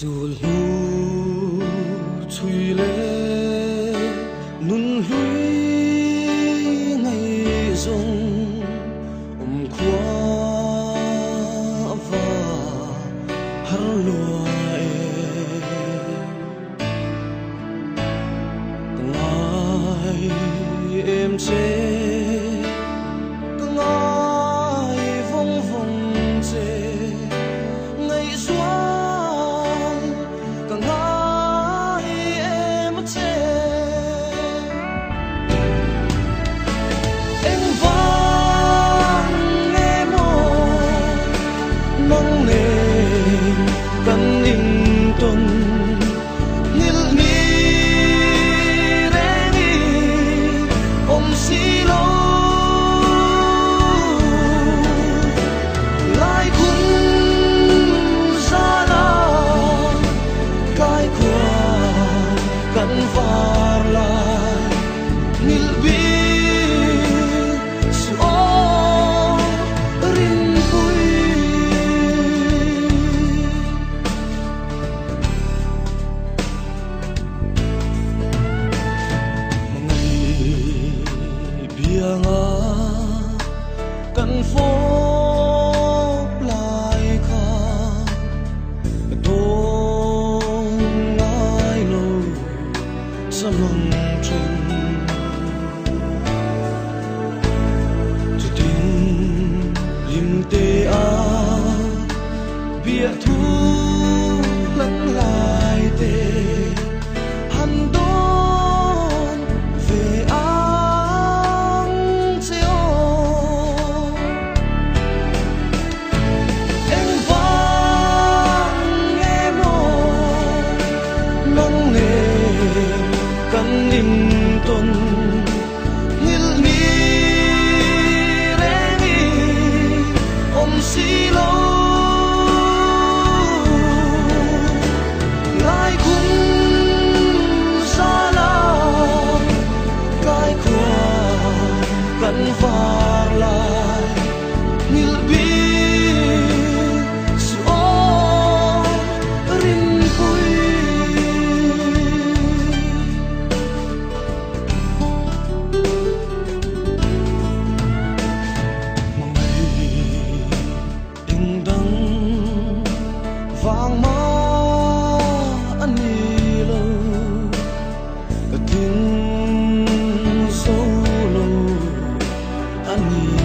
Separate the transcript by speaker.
Speaker 1: dù lu chui lệ nun huy ngày rong qua và har loài ngày em chế ngày vong vong chế ngày xuân ngày em chế em vang em mong lên căn ninh tuần căn phố lại khá đông ngài lâu sa măng trên cho tin lim tê á bia thu lắng lại tê hằn đón về căn ninh tuần ngil ni rengi silo lai cũng xa la cái qua căn var lại ngil bi vang má anh đi lâu tin sâu lâu anh